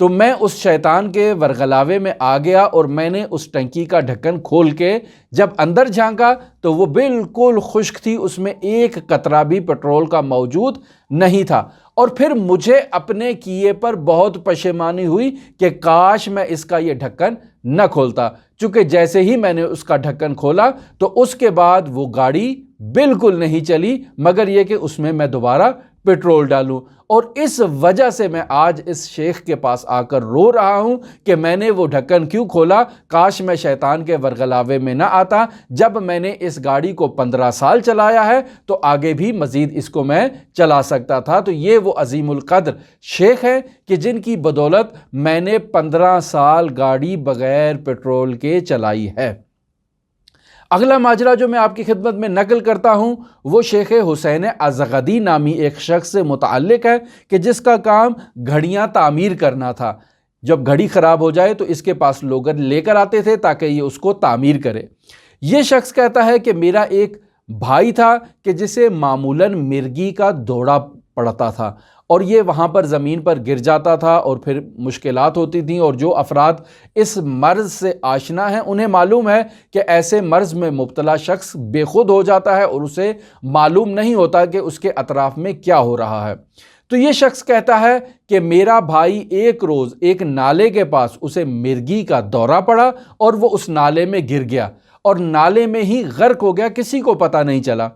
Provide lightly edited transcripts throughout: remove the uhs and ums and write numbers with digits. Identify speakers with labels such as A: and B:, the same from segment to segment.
A: تو میں اس شیطان کے ورغلاوے میں آ گیا اور میں نے اس ٹنکی کا ڈھکن کھول کے جب اندر جھانکا تو وہ بالکل خشک تھی، اس میں ایک قطرہ بھی پیٹرول کا موجود نہیں تھا۔ اور پھر مجھے اپنے کیے پر بہت پشیمانی ہوئی کہ کاش میں اس کا یہ ڈھکن نہ کھولتا، چونکہ جیسے ہی میں نے اس کا ڈھکن کھولا تو اس کے بعد وہ گاڑی بالکل نہیں چلی، مگر یہ کہ اس میں دوبارہ پیٹرول ڈالوں۔ اور اس وجہ سے میں آج اس شیخ کے پاس آ کر رو رہا ہوں کہ میں نے وہ ڈھکن کیوں کھولا، کاش میں شیطان کے ورغلاوے میں نہ آتا۔ جب میں نے اس گاڑی کو 15 سال چلایا ہے تو آگے بھی مزید اس کو میں چلا سکتا تھا۔ تو یہ وہ عظیم القدر شیخ ہیں کہ جن کی بدولت میں نے 15 سال گاڑی بغیر پیٹرول کے چلائی ہے۔ اگلا ماجرا جو میں آپ کی خدمت میں نقل کرتا ہوں وہ شیخ حسین ازغدی نامی ایک شخص سے متعلق ہے کہ جس کا کام گھڑیاں تعمیر کرنا تھا۔ جب گھڑی خراب ہو جائے تو اس کے پاس لوگ لے کر آتے تھے تاکہ یہ اس کو تعمیر کرے۔ یہ شخص کہتا ہے کہ میرا ایک بھائی تھا کہ جسے معمولاً مرگی کا دورہ پڑتا تھا اور یہ وہاں پر زمین پر گر جاتا تھا اور پھر مشکلات ہوتی تھیں، اور جو افراد اس مرض سے آشنا ہیں انہیں معلوم ہے کہ ایسے مرض میں مبتلا شخص بے خود ہو جاتا ہے اور اسے معلوم نہیں ہوتا کہ اس کے اطراف میں کیا ہو رہا ہے۔ تو یہ شخص کہتا ہے کہ میرا بھائی ایک روز ایک نالے کے پاس اسے مرگی کا دورہ پڑا اور وہ اس نالے میں گر گیا اور نالے میں ہی غرق ہو گیا، کسی کو پتہ نہیں چلا۔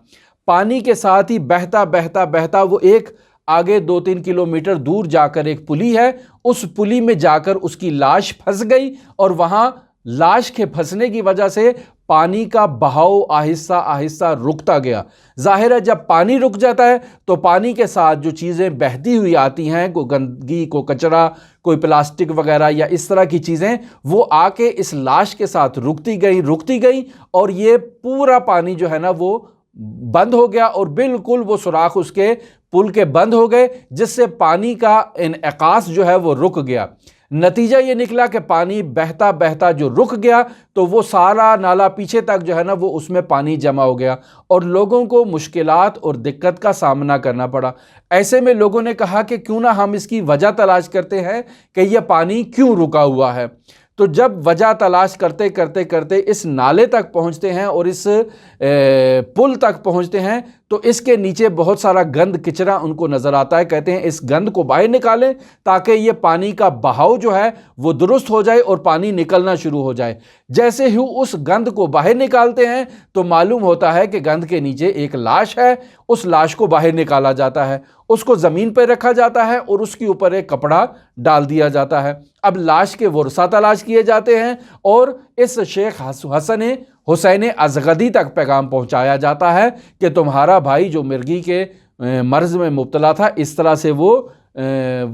A: پانی کے ساتھ ہی بہتا بہتا بہتا وہ ایک آگے 2-3 کلومیٹر دور جا کر ایک پلی ہے، اس پلی میں جا کر اس کی لاش پھنس گئی اور وہاں لاش کے پھنسنے کی وجہ سے پانی کا بہاؤ آہستہ آہستہ رکتا گیا۔ ظاہر ہے جب پانی رک جاتا ہے تو پانی کے ساتھ جو چیزیں بہتی ہوئی آتی ہیں، کوئی گندگی، کوئی کچرا، کوئی پلاسٹک وغیرہ یا اس طرح کی چیزیں، وہ آ کے اس لاش کے ساتھ رکتی گئی اور یہ پورا پانی جو ہے نا وہ بند ہو گیا اور بالکل وہ سوراخ اس کے پل کے بند ہو گئے، جس سے پانی کا انعکاس جو ہے وہ رک گیا۔ نتیجہ یہ نکلا کہ پانی بہتا بہتا جو رک گیا تو وہ سارا نالا پیچھے تک جو ہے نا وہ اس میں پانی جمع ہو گیا اور لوگوں کو مشکلات اور دقت کا سامنا کرنا پڑا۔ ایسے میں لوگوں نے کہا کہ کیوں نہ ہم اس کی وجہ تلاش کرتے ہیں کہ یہ پانی کیوں رکا ہوا ہے۔ تو جب وجہ تلاش کرتے کرتے کرتے اس نالے تک پہنچتے ہیں اور اس پل تک پہنچتے ہیں تو اس کے نیچے بہت سارا گند کچرا ان کو نظر آتا ہے۔ کہتے ہیں اس گند کو باہر نکالیں تاکہ یہ پانی کا بہاؤ جو ہے وہ درست ہو جائے اور پانی نکلنا شروع ہو جائے۔ جیسے ہی اس گند کو باہر نکالتے ہیں تو معلوم ہوتا ہے کہ گند کے نیچے ایک لاش ہے۔ اس لاش کو باہر نکالا جاتا ہے، اس کو زمین پر رکھا جاتا ہے اور اس کے اوپر ایک کپڑا ڈال دیا جاتا ہے۔ اب لاش کے ورثہ تلاش کیے جاتے ہیں اور اس شیخ حسین ازغدی تک پیغام پہنچایا جاتا ہے کہ تمہارا بھائی جو مرگی کے مرض میں مبتلا تھا اس طرح سے وہ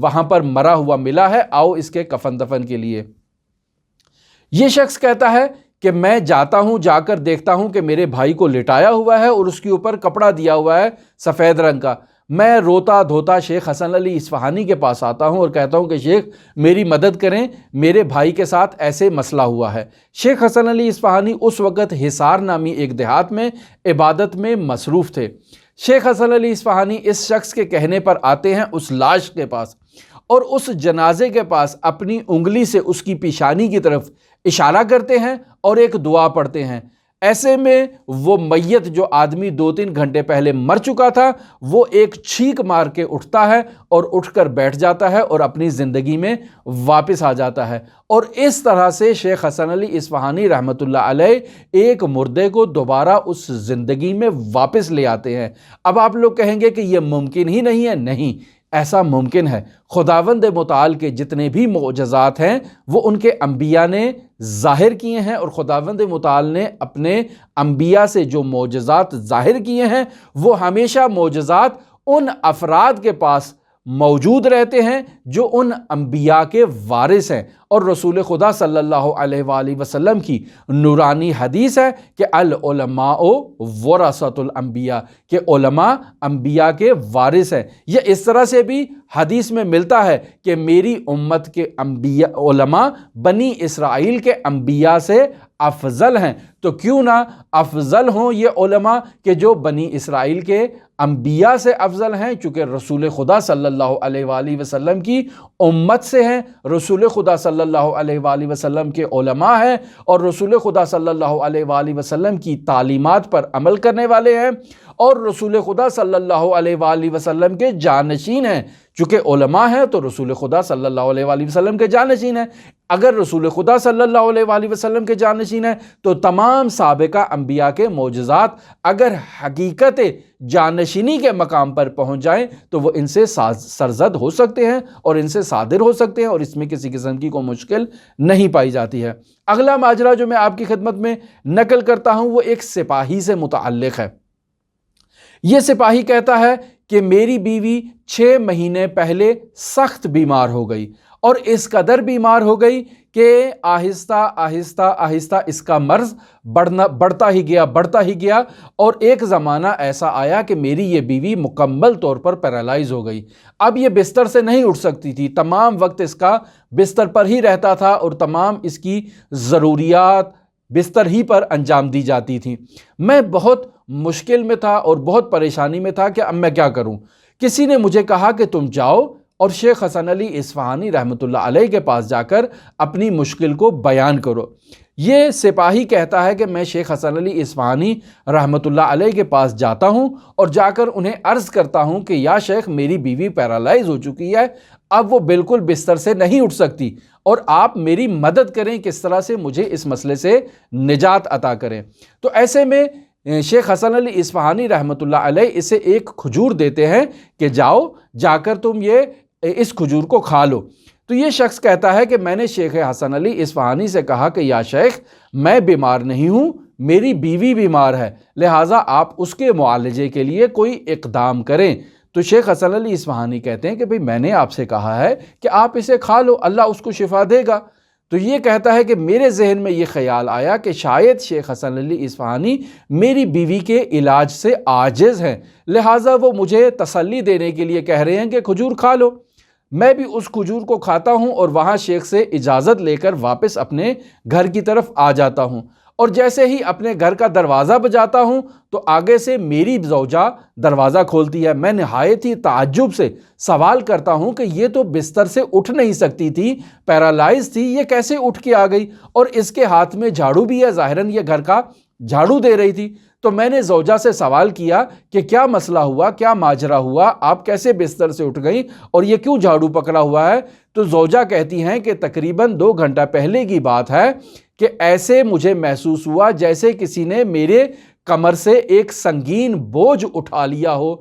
A: وہاں پر مرا ہوا ملا ہے، آؤ اس کے کفن دفن کے لیے۔ یہ شخص کہتا ہے کہ میں جاتا ہوں، جا کر دیکھتا ہوں کہ میرے بھائی کو لٹایا ہوا ہے اور اس کے اوپر کپڑا دیا ہوا ہے سفید رنگ کا۔ میں روتا دھوتا شیخ حسن علی اصفہانی کے پاس آتا ہوں اور کہتا ہوں کہ شیخ میری مدد کریں، میرے بھائی کے ساتھ ایسے مسئلہ ہوا ہے۔ شیخ حسن علی اصفہانی اس وقت حصار نامی ایک دیہات میں عبادت میں مصروف تھے۔ شیخ حسن علی اصفہانی اس شخص کے کہنے پر آتے ہیں اس لاش کے پاس اور اس جنازے کے پاس اپنی انگلی سے اس کی پیشانی کی طرف اشارہ کرتے ہیں اور ایک دعا پڑھتے ہیں۔ ایسے میں وہ میت جو آدمی 2-3 گھنٹے پہلے مر چکا تھا وہ ایک چھینک مار کے اٹھتا ہے اور اٹھ کر بیٹھ جاتا ہے اور اپنی زندگی میں واپس آ جاتا ہے۔ اور اس طرح سے شیخ حسن علی اصفہانی رحمۃ اللہ علیہ ایک مردے کو دوبارہ اس زندگی میں واپس لے آتے ہیں۔ اب آپ لوگ کہیں گے کہ یہ ممکن ہی نہیں ہے۔ نہیں، ایسا ممکن ہے۔ خداوند متعال کے جتنے بھی معجزات ہیں وہ ان کے انبیاء نے ظاہر کیے ہیں، اور خداوند متعال نے اپنے انبیاء سے جو معجزات ظاہر کیے ہیں وہ ہمیشہ معجزات ان افراد کے پاس موجود رہتے ہیں جو ان انبیاء کے وارث ہیں، اور رسول خدا صلی اللہ علیہ وآلہ وسلم کی نورانی حدیث ہے کہ العلماء ورثۃ الانبیاء، کہ علماء انبیاء کے وارث ہیں۔ یہ اس طرح سے بھی حدیث میں ملتا ہے کہ میری امت کے انبیاء علماء بنی اسرائیل کے انبیاء سے افضل ہیں۔ تو کیوں نہ افضل ہوں یہ علماء کہ جو بنی اسرائیل کے انبیاء سے افضل ہیں، چونکہ رسول خدا صلی اللہ علیہ وآلہ وسلم کی امت سے ہیں، رسول خدا صلی اللہ علیہ وآلہ وسلم کے علماء ہیں، اور رسول خدا صلی اللہ علیہ وآلہ وسلم کی تعلیمات پر عمل کرنے والے ہیں، اور رسول خدا صلی اللہ علیہ وآلہ وسلم کے جانشین ہیں۔ چونکہ علماء ہیں تو رسول خدا صلی اللہ علیہ وآلہ وسلم کے جانشین ہیں۔ اگر رسول خدا صلی اللہ علیہ وآلہ وسلم کے جانشین ہیں تو تمام سابقہ انبیاء کے معجزات اگر حقیقت جانشینی کے مقام پر پہنچ جائیں تو وہ ان سے سرزد ہو سکتے ہیں اور ان سے صادر ہو سکتے ہیں، اور اس میں کسی قسم کی کوئی مشکل نہیں پائی جاتی ہے۔ اگلا ماجرا جو میں آپ کی خدمت میں نقل کرتا ہوں وہ ایک سپاہی سے متعلق ہے۔ یہ سپاہی کہتا ہے کہ میری بیوی 6 مہینے پہلے سخت بیمار ہو گئی، اور اس قدر بیمار ہو گئی کہ آہستہ آہستہ آہستہ اس کا مرض بڑھتا ہی گیا، اور ایک زمانہ ایسا آیا کہ میری یہ بیوی مکمل طور پر پیرالائز ہو گئی۔ اب یہ بستر سے نہیں اٹھ سکتی تھی، تمام وقت اس کا بستر پر ہی رہتا تھا، اور تمام اس کی ضروریات بستر ہی پر انجام دی جاتی تھیں۔ میں بہت مشکل میں تھا اور بہت پریشانی میں تھا کہ اب میں کیا کروں۔ کسی نے مجھے کہا کہ تم جاؤ اور شیخ حسن علی اصفہانی رحمۃ اللہ علیہ کے پاس جا کر اپنی مشکل کو بیان کرو۔ یہ سپاہی کہتا ہے کہ میں شیخ حسن علی اصفہانی رحمۃ اللہ علیہ کے پاس جاتا ہوں اور جا کر انہیں عرض کرتا ہوں کہ یا شیخ میری بیوی پیرالائز ہو چکی ہے، اب وہ بالکل بستر سے نہیں اٹھ سکتی، اور آپ میری مدد کریں کس طرح سے مجھے اس مسئلے سے نجات عطا کریں۔ تو ایسے میں شیخ حسن علی اصفہانی رحمۃ اللہ علیہ اسے ایک کھجور دیتے ہیں کہ جاؤ جا کر تم اس کھجور کو کھا لو۔ تو یہ شخص کہتا ہے کہ میں نے شیخ حسن علی اصفہانی سے کہا کہ یا شیخ میں بیمار نہیں ہوں، میری بیوی بیمار ہے، لہٰذا آپ اس کے معالجے کے لیے کوئی اقدام کریں۔ تو شیخ حسن علی اصفہانی کہتے ہیں کہ بھئی میں نے آپ سے کہا ہے کہ آپ اسے کھا لو، اللہ اس کو شفا دے گا۔ تو یہ کہتا ہے کہ میرے ذہن میں یہ خیال آیا کہ شاید شیخ حسن علی اصفہانی میری بیوی کے علاج سے عاجز ہیں، لہٰذا وہ مجھے تسلی دینے کے لیے کہہ رہے ہیں کہ کھجور کھا لو۔ میں بھی اس کھجور کو کھاتا ہوں اور وہاں شیخ سے اجازت لے کر واپس اپنے گھر کی طرف آ جاتا ہوں، اور جیسے ہی اپنے گھر کا دروازہ بجاتا ہوں تو آگے سے میری زوجہ دروازہ کھولتی ہے۔ میں نہایت ہی تعجب سے سوال کرتا ہوں کہ یہ تو بستر سے اٹھ نہیں سکتی تھی، پیرالائز تھی، یہ کیسے اٹھ کے آ گئی، اور اس کے ہاتھ میں جھاڑو بھی ہے، ظاہراً یہ گھر کا جھاڑو دے رہی تھی۔ تو میں نے زوجہ سے سوال کیا کہ کیا مسئلہ ہوا، کیا ماجرا ہوا، آپ کیسے بستر سے اٹھ گئیں اور یہ کیوں جھاڑو پکڑا ہوا ہے؟ تو زوجہ کہتی ہیں کہ تقریباً 2 گھنٹہ پہلے کی بات ہے کہ ایسے مجھے محسوس ہوا جیسے کسی نے میرے کمر سے ایک سنگین بوجھ اٹھا لیا ہو۔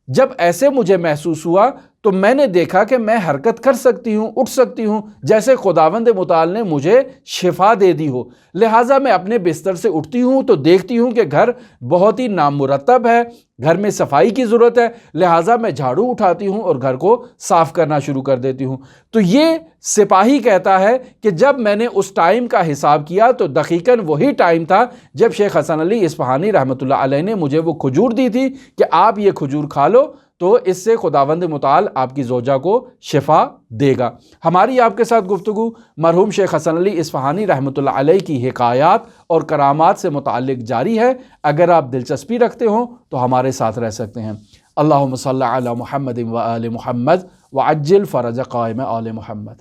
A: جب ایسے مجھے محسوس ہوا تو میں نے دیکھا کہ میں حرکت کر سکتی ہوں، اٹھ سکتی ہوں، جیسے خداوند متعال نے مجھے شفا دے دی ہو۔ لہٰذا میں اپنے بستر سے اٹھتی ہوں تو دیکھتی ہوں کہ گھر بہت ہی نامرتب ہے، گھر میں صفائی کی ضرورت ہے، لہٰذا میں جھاڑو اٹھاتی ہوں اور گھر کو صاف کرنا شروع کر دیتی ہوں۔ تو یہ سپاہی کہتا ہے کہ جب میں نے اس ٹائم کا حساب کیا تو دقیقاً وہی ٹائم تھا جب شیخ حسن علی اصفہانی رحمۃ اللہ علیہ نے مجھے وہ کھجور دی تھی کہ آپ یہ کھجور کھا لو، تو اس سے خداوند متعال آپ کی زوجہ کو شفا دے گا۔ ہماری آپ کے ساتھ گفتگو مرحوم شیخ حسن علی اصفہانی رحمۃ اللہ علیہ کی حکایات اور کرامات سے متعلق جاری ہے۔ اگر آپ دلچسپی رکھتے ہوں تو ہمارے ساتھ رہ سکتے ہیں۔ اللہم صلی علی محمد و آل محمد وعجل فرج قائم آل محمد۔